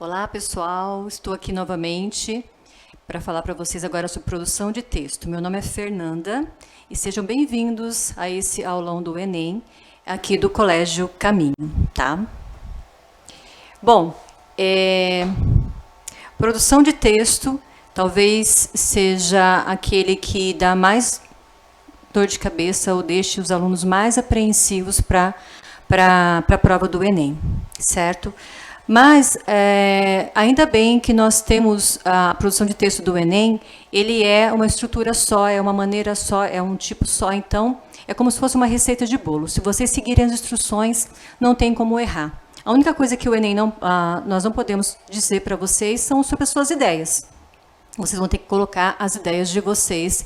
Olá, pessoal. Estou aqui novamente para falar para vocês agora sobre produção de texto. Meu nome é Fernanda e sejam bem-vindos a esse aulão do Enem, aqui do Colégio Caminho, tá? Bom, produção de texto talvez seja aquele que dá mais dor de cabeça ou deixe os alunos mais apreensivos para a prova do Enem, certo? Mas, ainda bem que nós temos a produção de texto do Enem, ele é uma estrutura só, é uma maneira só, é um tipo só, então é como se fosse uma receita de bolo. Se vocês seguirem as instruções, não tem como errar. A única coisa que o Enem nós não podemos dizer para vocês são sobre as suas ideias. Vocês vão ter que colocar as ideias de vocês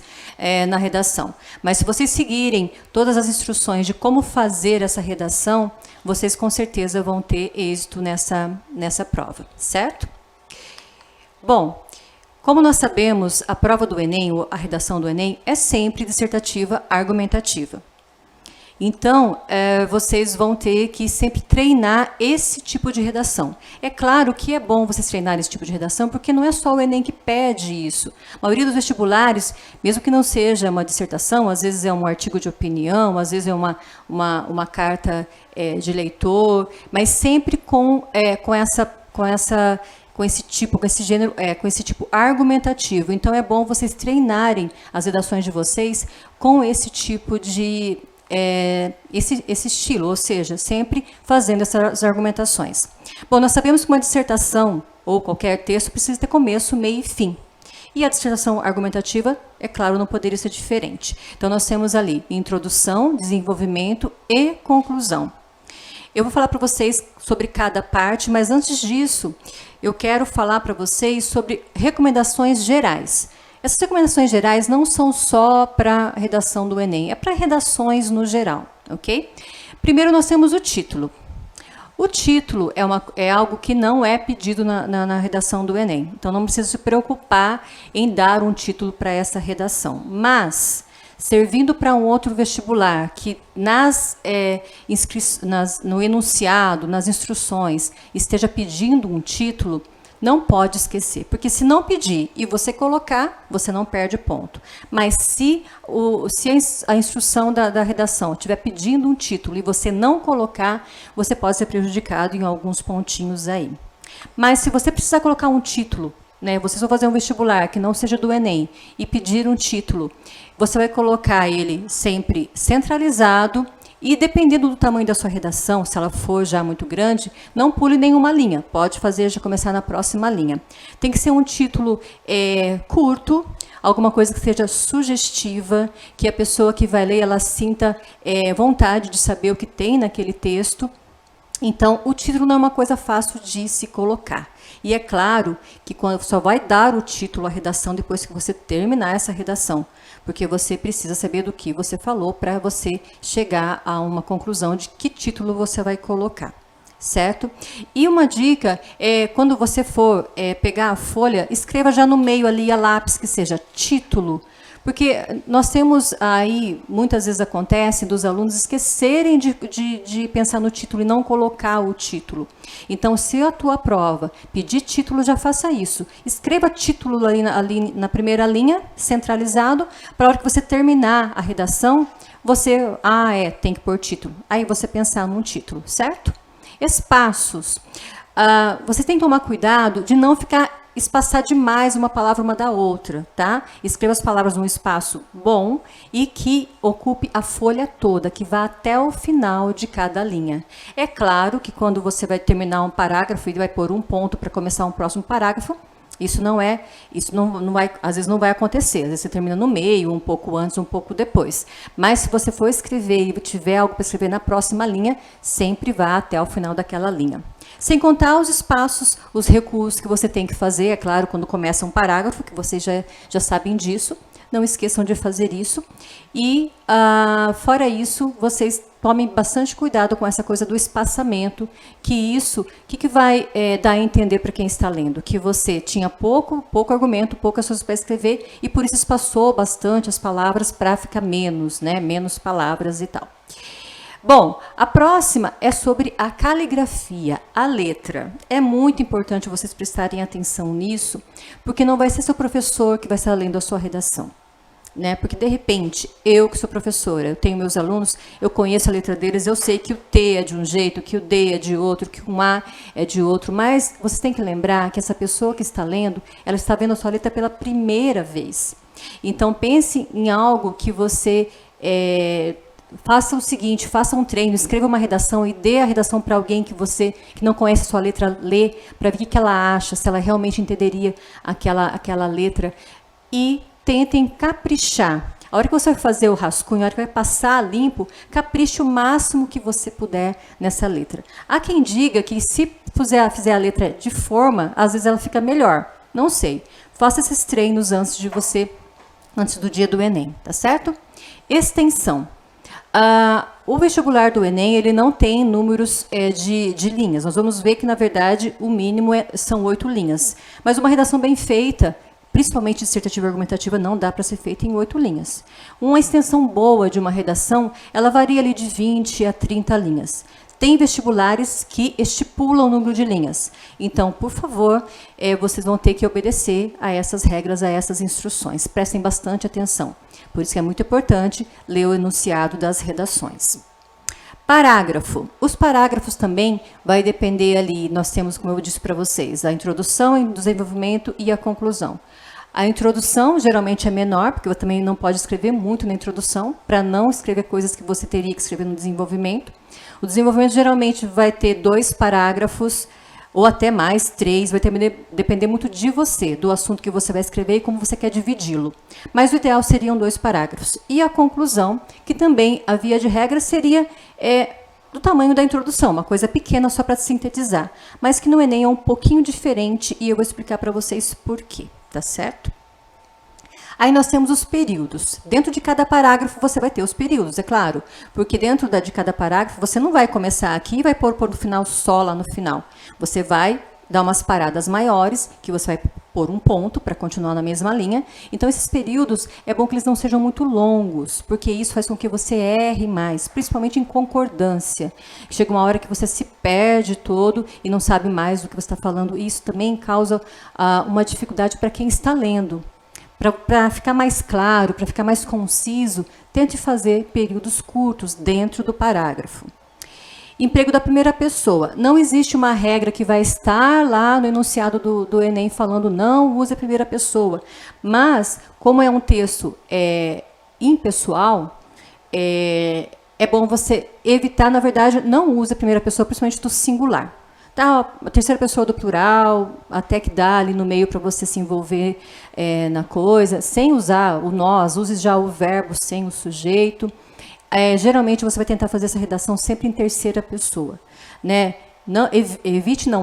na redação. Mas se vocês seguirem todas as instruções de como fazer essa redação, vocês com certeza vão ter êxito nessa prova, certo? Bom, como nós sabemos, a prova do Enem, ou a redação do Enem, é sempre dissertativa argumentativa. Então, vocês vão ter que sempre treinar esse tipo de redação. É claro que é bom vocês treinarem esse tipo de redação, porque não é só o Enem que pede isso. A maioria dos vestibulares, mesmo que não seja uma dissertação, às vezes é um artigo de opinião, às vezes é uma carta de leitor, mas sempre com esse tipo argumentativo. Então, é bom vocês treinarem as redações de vocês com esse tipo de esse estilo, ou seja, sempre fazendo essas argumentações. Bom, nós sabemos que uma dissertação ou qualquer texto precisa ter começo, meio e fim. E a dissertação argumentativa, é claro, não poderia ser diferente. Então, nós temos ali introdução, desenvolvimento e conclusão. Eu vou falar para vocês sobre cada parte, mas antes disso, eu quero falar para vocês sobre recomendações gerais. Essas recomendações gerais não são só para a redação do Enem, é para redações no geral, ok? Primeiro nós temos o título. O título é algo que não é pedido na redação do Enem, então não precisa se preocupar em dar um título para essa redação. Mas, servindo para um outro vestibular, que no enunciado, nas instruções, esteja pedindo um título, não pode esquecer, porque se não pedir e você colocar, você não perde ponto. Mas se a instrução da redação estiver pedindo um título e você não colocar, você pode ser prejudicado em alguns pontinhos aí. Mas se você precisar colocar um título, né, vocês vão fazer um vestibular que não seja do Enem e pedir um título, você vai colocar ele sempre centralizado. E dependendo do tamanho da sua redação, se ela for já muito grande, não pule nenhuma linha. Pode fazer já começar na próxima linha. Tem que ser um título curto, alguma coisa que seja sugestiva, que a pessoa que vai ler, ela sinta vontade de saber o que tem naquele texto. Então, o título não é uma coisa fácil de se colocar. E é claro que só vai dar o título à redação depois que você terminar essa redação, porque você precisa saber do que você falou para você chegar a uma conclusão de que título você vai colocar, certo? E uma dica é, quando você for pegar a folha, escreva já no meio ali a lápis que seja título, porque nós temos aí, muitas vezes acontece, dos alunos esquecerem de pensar no título e não colocar o título. Então, se a tua prova pedir título, já faça isso. Escreva título ali na primeira linha, centralizado, para a hora que você terminar a redação, você, tem que pôr título. Aí você pensar num título, certo? Espaços. Você tem que tomar cuidado de não ficar espaçar demais uma palavra uma da outra, tá? Escreva as palavras num espaço bom e que ocupe a folha toda, que vá até o final de cada linha. É claro que quando você vai terminar um parágrafo e vai pôr um ponto para começar um próximo parágrafo, isso não vai, às vezes não vai acontecer, às vezes você termina no meio, um pouco antes, um pouco depois. Mas se você for escrever e tiver algo para escrever na próxima linha, sempre vá até o final daquela linha. Sem contar os espaços, os recuos que você tem que fazer, é claro, quando começa um parágrafo, que vocês já sabem disso, não esqueçam de fazer isso. E, fora isso, vocês tomem bastante cuidado com essa coisa do espaçamento, que que vai dar a entender para quem está lendo? Que você tinha pouco argumento, poucas coisas para escrever, e por isso espaçou bastante as palavras para ficar menos, né? Menos palavras e tal. Bom, a próxima é sobre a caligrafia, a letra. É muito importante vocês prestarem atenção nisso, porque não vai ser seu professor que vai estar lendo a sua redação. Né? Porque, de repente, eu que sou professora, eu tenho meus alunos, eu conheço a letra deles, eu sei que o T é de um jeito, que o D é de outro, que o A é de outro, mas vocês têm que lembrar que essa pessoa que está lendo, ela está vendo a sua letra pela primeira vez. Então, pense em algo que você... faça o seguinte, faça um treino, escreva uma redação e dê a redação para alguém que não conhece a sua letra ler, para ver o que ela acha, se ela realmente entenderia aquela letra. E tentem caprichar. A hora que você vai fazer o rascunho, a hora que vai passar limpo, capriche o máximo que você puder nessa letra. Há quem diga que se fizer a letra de forma, às vezes ela fica melhor. Não sei. Faça esses treinos antes do dia do Enem, tá certo? Extensão. O vestibular do Enem, ele não tem números de linhas. Nós vamos ver que, na verdade, o mínimo são 8 linhas. Mas uma redação bem feita, principalmente dissertativa e argumentativa, não dá para ser feita em 8 linhas. Uma extensão boa de uma redação, ela varia ali de 20 a 30 linhas. Tem vestibulares que estipulam o número de linhas. Então, por favor, vocês vão ter que obedecer a essas regras, a essas instruções. Prestem bastante atenção. Por isso que é muito importante ler o enunciado das redações. Parágrafo. Os parágrafos também vai depender ali, nós temos, como eu disse para vocês, a introdução, o desenvolvimento e a conclusão. A introdução geralmente é menor, porque você também não pode escrever muito na introdução, para não escrever coisas que você teria que escrever no desenvolvimento. O desenvolvimento geralmente vai ter 2 parágrafos, ou até mais, 3, vai depender muito de você, do assunto que você vai escrever e como você quer dividi-lo. Mas o ideal seriam 2 parágrafos. E a conclusão, que também, a via de regra, seria do tamanho da introdução, uma coisa pequena só para sintetizar, mas que no Enem é um pouquinho diferente e eu vou explicar para vocês por quê, tá certo? Aí nós temos os períodos. Dentro de cada parágrafo você vai ter os períodos, é claro, porque dentro de cada parágrafo você não vai começar aqui e vai pôr no final só lá no final. Você vai dar umas paradas maiores, que você vai pôr um ponto para continuar na mesma linha. Então, esses períodos, é bom que eles não sejam muito longos, porque isso faz com que você erre mais, principalmente em concordância. Chega uma hora que você se perde todo e não sabe mais do que você está falando. E isso também causa uma dificuldade para quem está lendo. Para ficar mais claro, para ficar mais conciso, tente fazer períodos curtos dentro do parágrafo. Emprego da primeira pessoa. Não existe uma regra que vai estar lá no enunciado do Enem falando não use a primeira pessoa. Mas, como é um texto impessoal, é bom você evitar, na verdade, não use a primeira pessoa, principalmente do singular. Tá, a terceira pessoa do plural, até que dá ali no meio para você se envolver na coisa, sem usar o nós, use já o verbo sem o sujeito. Geralmente você vai tentar fazer essa redação sempre em terceira pessoa, né? Não,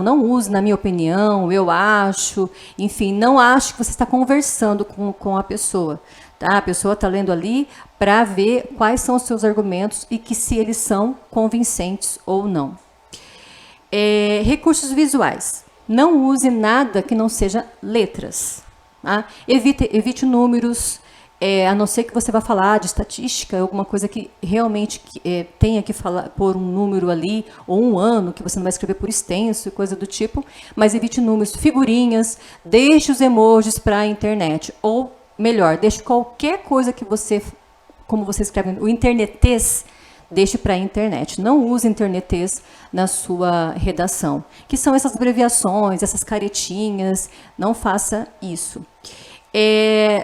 não use, na minha opinião, eu acho, enfim, não acho que você está conversando com a pessoa. Tá? A pessoa está lendo ali para ver quais são os seus argumentos e que se eles são convincentes ou não. Recursos visuais. Não use nada que não seja letras. Tá? Evite números, a não ser que você vá falar de estatística, alguma coisa que realmente tenha que pôr um número ali, ou um ano, que você não vai escrever por extenso e coisa do tipo, mas evite números, figurinhas, deixe os emojis para a internet, ou melhor, deixe qualquer coisa que você, como você escreve, o internetês, deixe para a internet. Não use internetês na sua redação, que são essas abreviações, essas caretinhas, não faça isso.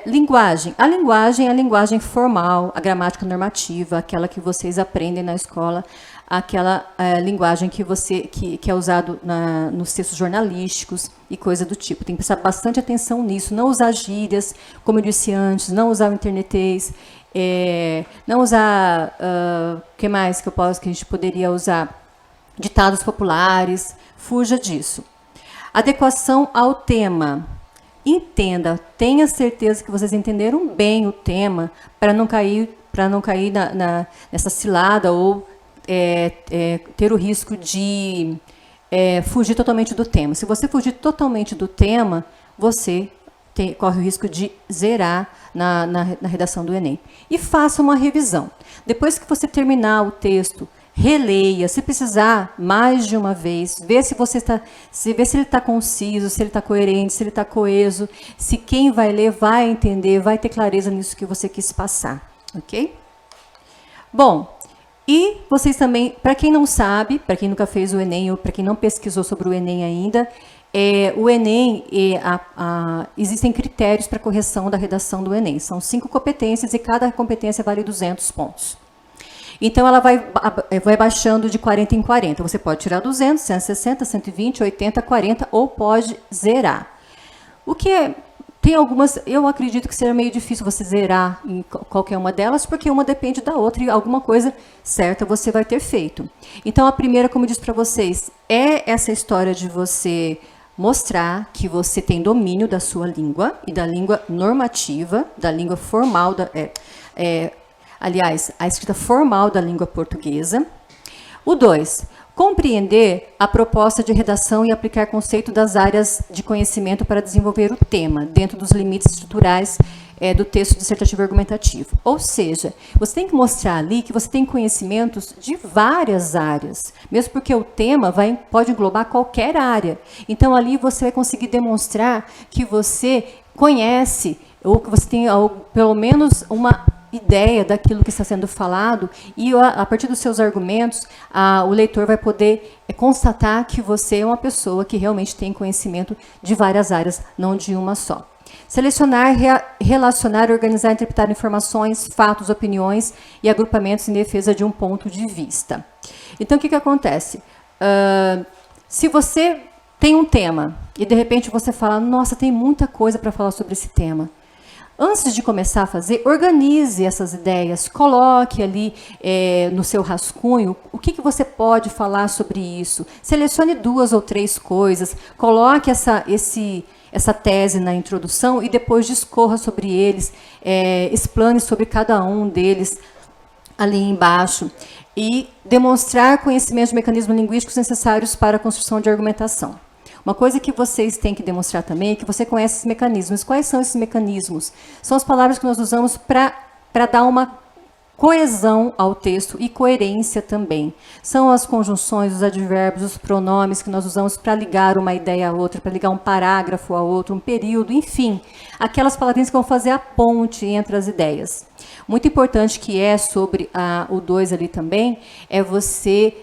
Linguagem. A linguagem é a linguagem formal, a gramática normativa, aquela que vocês aprendem na escola, aquela linguagem que é usado nos textos jornalísticos e coisa do tipo. Tem que prestar bastante atenção nisso, não usar gírias, como eu disse antes, não usar o internetês, não usar, o que mais que a gente poderia usar? Ditados populares, fuja disso. Adequação ao tema. Entenda, tenha certeza que vocês entenderam bem o tema para não cair nessa cilada ou ter o risco de fugir totalmente do tema. Se você fugir totalmente do tema, você corre o risco de zerar na redação do Enem. E faça uma revisão. Depois que você terminar o texto, releia, se precisar, mais de uma vez, vê se você está, vê se ele está conciso, se ele está coerente, se ele está coeso, se quem vai ler vai entender, vai ter clareza nisso que você quis passar, ok? Bom, e vocês também, para quem não sabe, para quem nunca fez o Enem ou para quem não pesquisou sobre o Enem ainda, o Enem, existem critérios para correção da redação do Enem. São 5 competências e cada competência vale 200 pontos. Então, ela vai baixando de 40 em 40. Você pode tirar 200, 160, 120, 80, 40 ou pode zerar. O que tem algumas, eu acredito que seja meio difícil você zerar em qualquer uma delas, porque uma depende da outra e alguma coisa certa você vai ter feito. Então, a primeira, como eu disse para vocês, é essa história de você mostrar que você tem domínio da sua língua e da língua normativa, da língua formal, aliás, a escrita formal da língua portuguesa. O 2, compreender a proposta de redação e aplicar conceito das áreas de conhecimento para desenvolver o tema, dentro dos limites estruturais do texto dissertativo argumentativo. Ou seja, você tem que mostrar ali que você tem conhecimentos de várias áreas, mesmo porque o tema pode englobar qualquer área. Então, ali você vai conseguir demonstrar que você conhece, ou que você tem pelo menos uma ideia daquilo que está sendo falado, e a partir dos seus argumentos, o leitor vai poder constatar que você é uma pessoa que realmente tem conhecimento de várias áreas, não de uma só. Selecionar, relacionar, organizar e interpretar informações, fatos, opiniões e agrupamentos em defesa de um ponto de vista. Então, o que acontece? Se você tem um tema e, de repente, você fala, nossa, tem muita coisa para falar sobre esse tema. Antes de começar a fazer, organize essas ideias, coloque ali no seu rascunho o que você pode falar sobre isso. Selecione 2 ou 3 coisas, coloque essa tese na introdução e depois discorra sobre eles, explane sobre cada um deles ali embaixo e demonstrar conhecimento de mecanismos linguísticos necessários para a construção de argumentação. Uma coisa que vocês têm que demonstrar também é que você conhece esses mecanismos. Quais são esses mecanismos? São as palavras que nós usamos para dar uma coesão ao texto e coerência também. São as conjunções, os advérbios, os pronomes que nós usamos para ligar uma ideia a outra, para ligar um parágrafo a outro, um período, enfim. Aquelas palavrinhas que vão fazer a ponte entre as ideias. Muito importante que é sobre o 2 ali também, é você...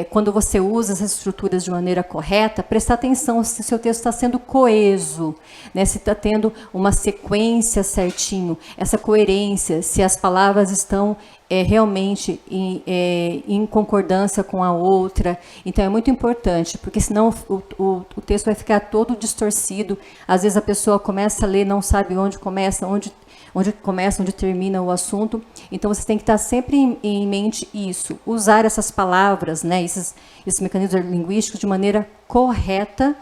quando você usa essas estruturas de maneira correta, prestar atenção se o seu texto está sendo coeso, né? Se está tendo uma sequência certinho, essa coerência, se as palavras estão realmente em concordância com a outra. Então, é muito importante, porque senão o texto vai ficar todo distorcido. Às vezes a pessoa começa a ler, não sabe onde começa, onde termina o assunto. Então, você tem que estar sempre em mente isso, usar essas palavras, né, esses mecanismos linguísticos de maneira correta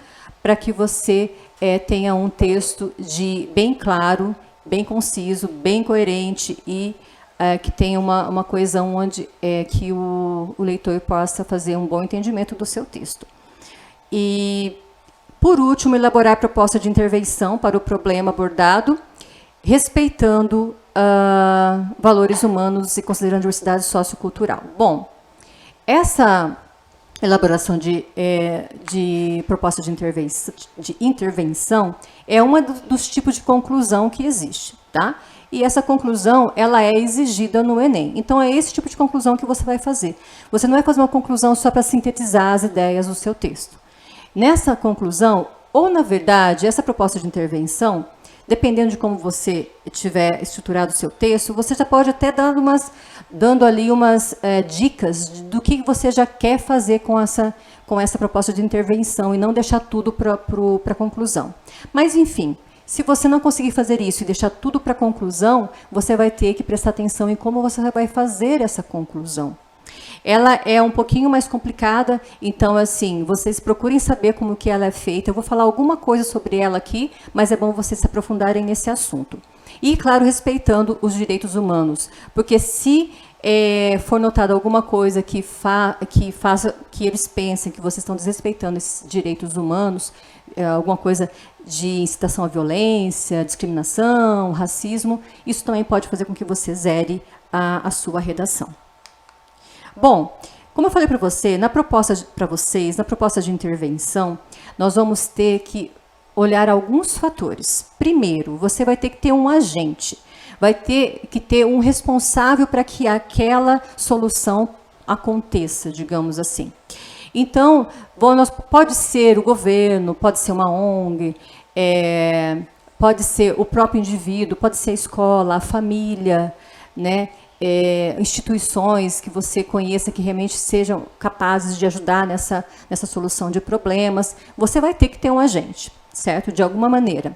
para que você tenha um texto bem claro, bem conciso, bem coerente e que tenha uma coesão onde que o leitor possa fazer um bom entendimento do seu texto. E, por último, elaborar proposta de intervenção para o problema abordado, respeitando valores humanos e considerando a diversidade sociocultural. Bom, essa elaboração de proposta de intervenção é um dos tipos de conclusão que existe, tá? E essa conclusão, ela é exigida no Enem. Então, é esse tipo de conclusão que você vai fazer. Você não vai fazer uma conclusão só para sintetizar as ideias do seu texto. Nessa conclusão, ou, na verdade, essa proposta de intervenção, dependendo de como você tiver estruturado o seu texto, você já pode até dando ali umas dicas do que você já quer fazer com essa proposta de intervenção e não deixar tudo para a conclusão. Mas, enfim, se você não conseguir fazer isso e deixar tudo para a conclusão, você vai ter que prestar atenção em como você vai fazer essa conclusão. Ela é um pouquinho mais complicada, então, assim, vocês procurem saber como que ela é feita. Eu vou falar alguma coisa sobre ela aqui, mas é bom vocês se aprofundarem nesse assunto. E, claro, respeitando os direitos humanos, porque se for notado alguma coisa que faça que eles pensem que vocês estão desrespeitando esses direitos humanos, alguma coisa de incitação à violência, discriminação, racismo, isso também pode fazer com que você zere a sua redação. Bom, Como eu falei para você, na proposta para vocês, na proposta de intervenção, nós vamos ter que olhar alguns fatores. Primeiro, você vai ter que ter um agente, vai ter que ter um responsável para que aquela solução aconteça, digamos assim. Então, pode ser o governo, pode ser uma ONG, pode ser o próprio indivíduo, pode ser a escola, a família, né? Instituições que você conheça que realmente sejam capazes de ajudar nessa solução de problemas. Você vai ter que ter um agente, certo? De alguma maneira.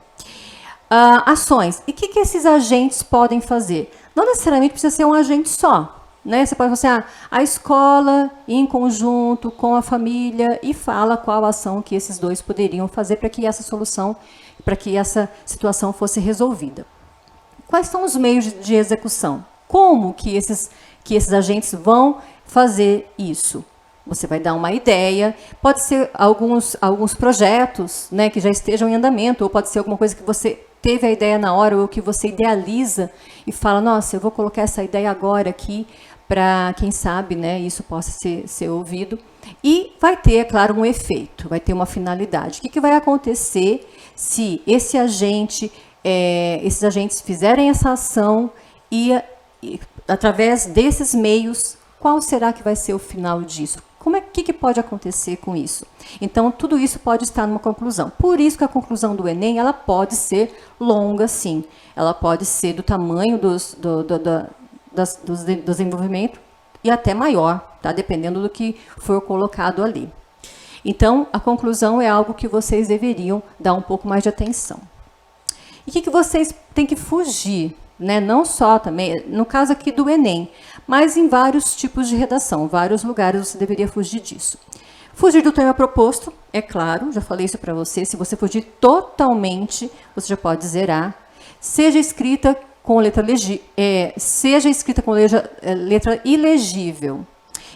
Ações. E o que esses agentes podem fazer? Não necessariamente precisa ser um agente só. Né? Você pode falar assim, a escola em conjunto com a família e fala qual ação que esses dois poderiam fazer para que essa solução, para que essa situação fosse resolvida. Quais são os meios de execução? Como que esses agentes vão fazer isso? Você vai dar uma ideia, pode ser alguns projetos, né, que já estejam em andamento, ou pode ser alguma coisa que você teve a ideia na hora, ou que você idealiza e fala, nossa, eu vou colocar essa ideia agora aqui, para, quem sabe, né, isso possa ser ouvido. E vai ter, é claro, um efeito, vai ter uma finalidade. O que vai acontecer se esses agentes fizerem essa ação e, através desses meios, qual será que vai ser o final disso? Que pode acontecer com isso? Então, tudo isso pode estar numa conclusão. Por isso que a conclusão do Enem, ela pode ser longa, sim. Ela pode ser do tamanho do desenvolvimento e até maior, tá? Dependendo do que for colocado ali. Então, a conclusão é algo que vocês deveriam dar um pouco mais de atenção. E o que vocês têm que fugir? Né? Não só também, no caso aqui do Enem, mas em vários tipos de redação, vários lugares você deveria fugir disso. Fugir do tema proposto, é claro, já falei isso para você, se você fugir totalmente, você já pode zerar. Seja escrita com letra ilegível.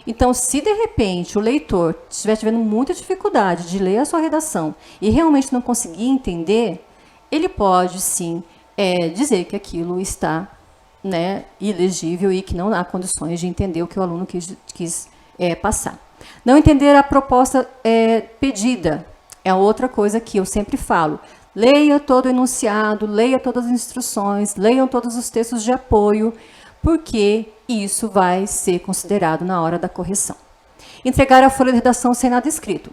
Então, se de repente o leitor estiver tendo muita dificuldade de ler a sua redação e realmente não conseguir entender, ele pode sim dizer que aquilo está, né, ilegível e que não há condições de entender o que o aluno quis passar. Não entender a proposta pedida é outra coisa que eu sempre falo. Leia todo o enunciado, leia todas as instruções, leiam todos os textos de apoio, porque isso vai ser considerado na hora da correção. Entregar a folha de redação sem nada escrito.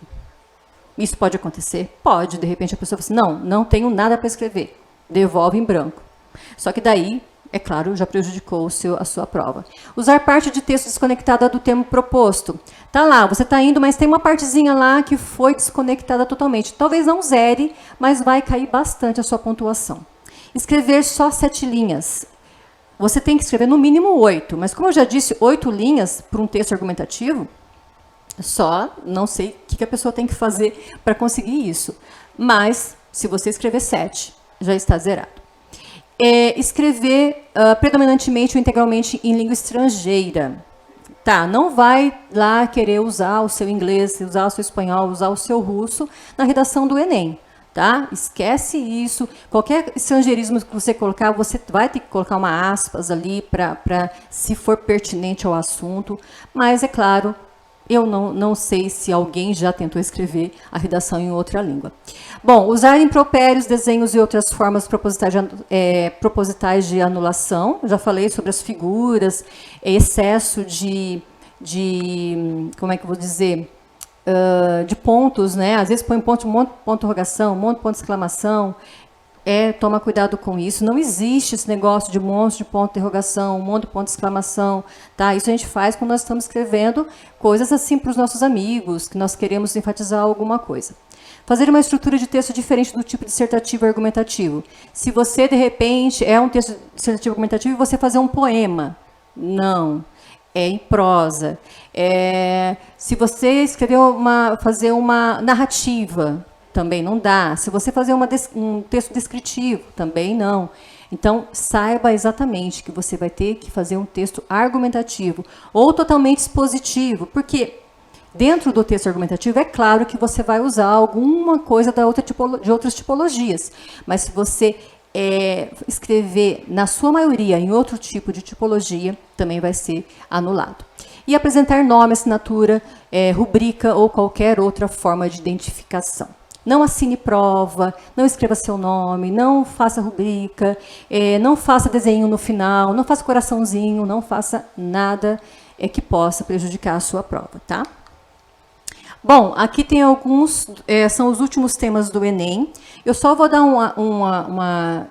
Isso pode acontecer? Pode. De repente a pessoa fala assim, não tenho nada para escrever. Devolve em branco. Só que daí, é claro, já prejudicou a sua prova. Usar parte de texto desconectada do tema proposto. Tá lá, você está indo, mas tem uma partezinha lá que foi desconectada totalmente. Talvez não zere, mas vai cair bastante a sua pontuação. Escrever só 7 linhas. Você tem que escrever no mínimo 8, mas como eu já disse, 8 linhas para um texto argumentativo, só não sei o que a pessoa tem que fazer para conseguir isso. Mas, se você escrever 7, já está zerado. Escrever predominantemente ou integralmente em língua estrangeira. Tá, não vai lá querer usar o seu inglês, usar o seu espanhol, usar o seu russo na redação do Enem. Tá? Esquece isso. Qualquer estrangeirismo que você colocar, você vai ter que colocar uma aspas ali para se for pertinente ao assunto. Mas, é claro, eu não sei se alguém já tentou escrever a redação em outra língua. Bom, usar impropérios, desenhos e outras formas propositais de anulação. Já falei sobre as figuras, excesso de como é que eu vou dizer, de pontos, né? Às vezes põe um monte de ponto de interrogação, um monte de ponto de exclamação. Toma cuidado com isso. Não existe esse negócio de um monte de ponto de interrogação, um monte de ponto de exclamação. Tá? Isso a gente faz quando nós estamos escrevendo coisas assim para os nossos amigos, que nós queremos enfatizar alguma coisa. Fazer uma estrutura de texto diferente do tipo dissertativo e argumentativo. Se você, de repente, é um texto dissertativo e argumentativo e você fazer um poema. Não. É em prosa. Se você fazer uma narrativa, também não dá. Se você fazer um texto descritivo, também não. Então, saiba exatamente que você vai ter que fazer um texto argumentativo ou totalmente expositivo, porque dentro do texto argumentativo, é claro que você vai usar alguma coisa de outras tipologias, mas se você escrever, na sua maioria, em outro tipo de tipologia, também vai ser anulado. e apresentar nome, assinatura, rubrica ou qualquer outra forma de identificação. Não assine prova, não escreva seu nome, não faça rubrica, não faça desenho no final, não faça coraçãozinho, não faça nada que possa prejudicar a sua prova, tá? Bom, aqui tem alguns, são os últimos temas do Enem. Eu só vou dar uma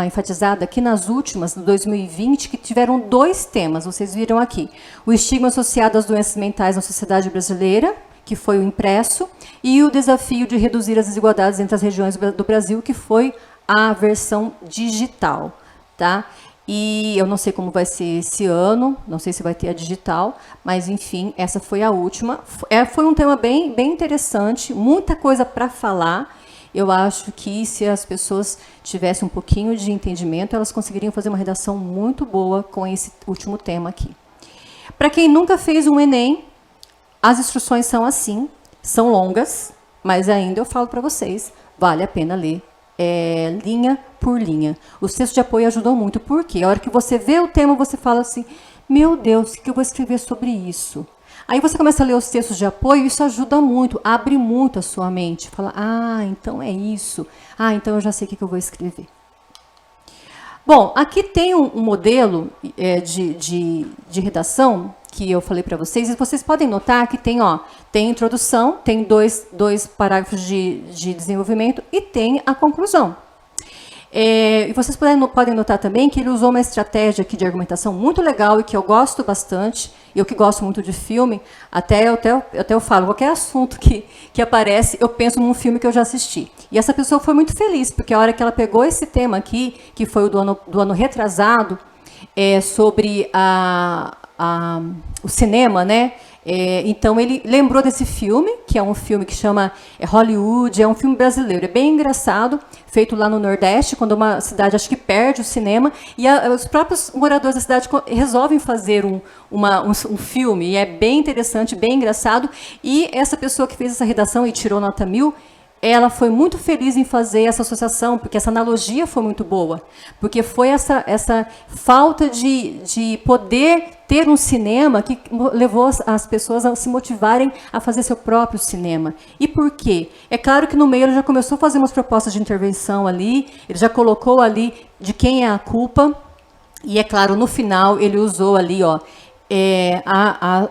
enfatizada aqui nas últimas, do 2020, que tiveram 2 temas, vocês viram aqui. O estigma associado às doenças mentais na sociedade brasileira, que foi o impresso, e o desafio de reduzir as desigualdades entre as regiões do Brasil, que foi a versão digital, tá? E eu não sei como vai ser esse ano, não sei se vai ter a digital, mas, enfim, essa foi a última. Foi um tema bem interessante, muita coisa para falar. Eu acho que se as pessoas tivessem um pouquinho de entendimento, elas conseguiriam fazer uma redação muito boa com esse último tema aqui. Para quem nunca fez um Enem, as instruções são assim, são longas, mas ainda eu falo para vocês, vale a pena ler linha por linha. Os textos de apoio ajudam muito, porque a hora que você vê o tema, você fala assim, meu Deus, o que eu vou escrever sobre isso? Aí você começa a ler os textos de apoio, isso ajuda muito, abre muito a sua mente. Fala, então é isso. Então eu já sei o que eu vou escrever. Bom, aqui tem um modelo de redação que eu falei para vocês, e vocês podem notar que tem introdução, tem dois parágrafos de desenvolvimento e tem a conclusão. E vocês podem notar também que ele usou uma estratégia aqui de argumentação muito legal e que eu gosto bastante, eu que gosto muito de filme, até eu falo, qualquer assunto que aparece, eu penso num filme que eu já assisti. E essa pessoa foi muito feliz, porque a hora que ela pegou esse tema aqui, que foi o do ano retrasado, sobre o cinema, né? Então ele lembrou desse filme, que é um filme que chama Hollywood, é um filme brasileiro, é bem engraçado, feito lá no Nordeste, quando uma cidade acho que perde o cinema, e os próprios moradores da cidade resolvem fazer um filme, e é bem interessante, bem engraçado, e essa pessoa que fez essa redação e tirou nota 1000, ela foi muito feliz em fazer essa associação, porque essa analogia foi muito boa, porque foi essa falta de poder ter um cinema que levou as pessoas a se motivarem a fazer seu próprio cinema. E por quê? É claro que no meio ele já começou a fazer umas propostas de intervenção ali, ele já colocou ali de quem é a culpa, e é claro, no final ele usou ali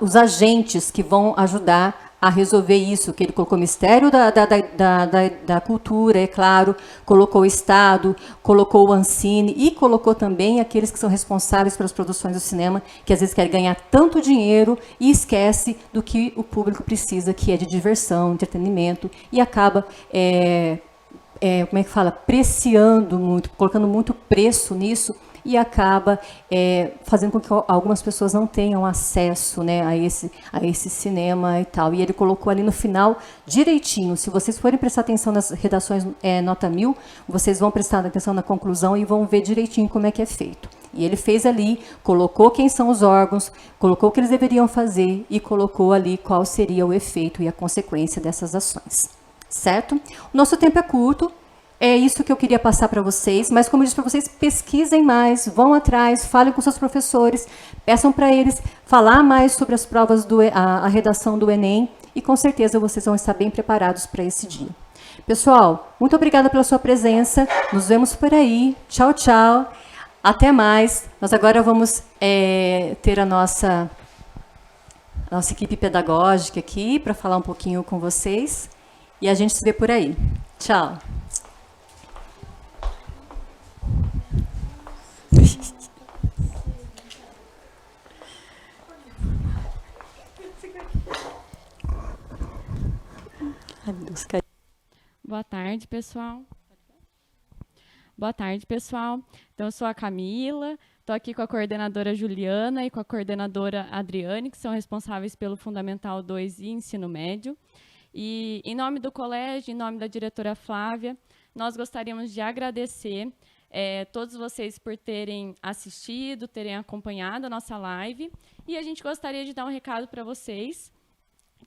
os agentes que vão ajudar a resolver isso, que ele colocou o Ministério da Cultura, é claro, colocou o Estado, colocou o Ancine e colocou também aqueles que são responsáveis pelas produções do cinema, que às vezes querem ganhar tanto dinheiro e esquece do que o público precisa, que é de diversão, entretenimento, e acaba, preciando muito, colocando muito preço nisso, e acaba fazendo com que algumas pessoas não tenham acesso, né, a esse cinema e tal. E ele colocou ali no final direitinho. Se vocês forem prestar atenção nas redações nota 1000, vocês vão prestar atenção na conclusão e vão ver direitinho como é que é feito. E ele fez ali, colocou quem são os órgãos, colocou o que eles deveriam fazer e colocou ali qual seria o efeito e a consequência dessas ações. Certo? O nosso tempo é curto. É isso que eu queria passar para vocês, mas como eu disse para vocês, pesquisem mais, vão atrás, falem com seus professores, peçam para eles falar mais sobre as provas, a redação do Enem, e com certeza vocês vão estar bem preparados para esse dia. Pessoal, muito obrigada pela sua presença, nos vemos por aí, tchau, tchau, até mais. Nós agora vamos ter a nossa equipe pedagógica aqui para falar um pouquinho com vocês, e a gente se vê por aí. Tchau. Boa tarde, pessoal. Boa tarde, pessoal. Então, eu sou a Camila, estou aqui com a coordenadora Juliana e com a coordenadora Adriane, que são responsáveis pelo Fundamental 2 e Ensino Médio. E, em nome do colégio, em nome da diretora Flávia, nós gostaríamos de agradecer todos vocês por terem assistido, terem acompanhado a nossa live. E a gente gostaria de dar um recado para vocês,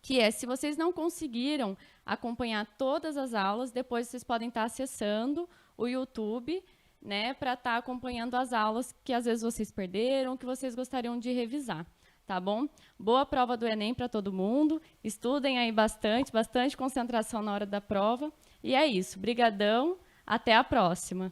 que se vocês não conseguiram acompanhar todas as aulas, depois vocês podem estar acessando o YouTube, né, para estar acompanhando as aulas que às vezes vocês perderam, que vocês gostariam de revisar. tá bom? Boa prova do Enem para todo mundo. Estudem aí bastante concentração na hora da prova. E é isso. Brigadão. Até a próxima.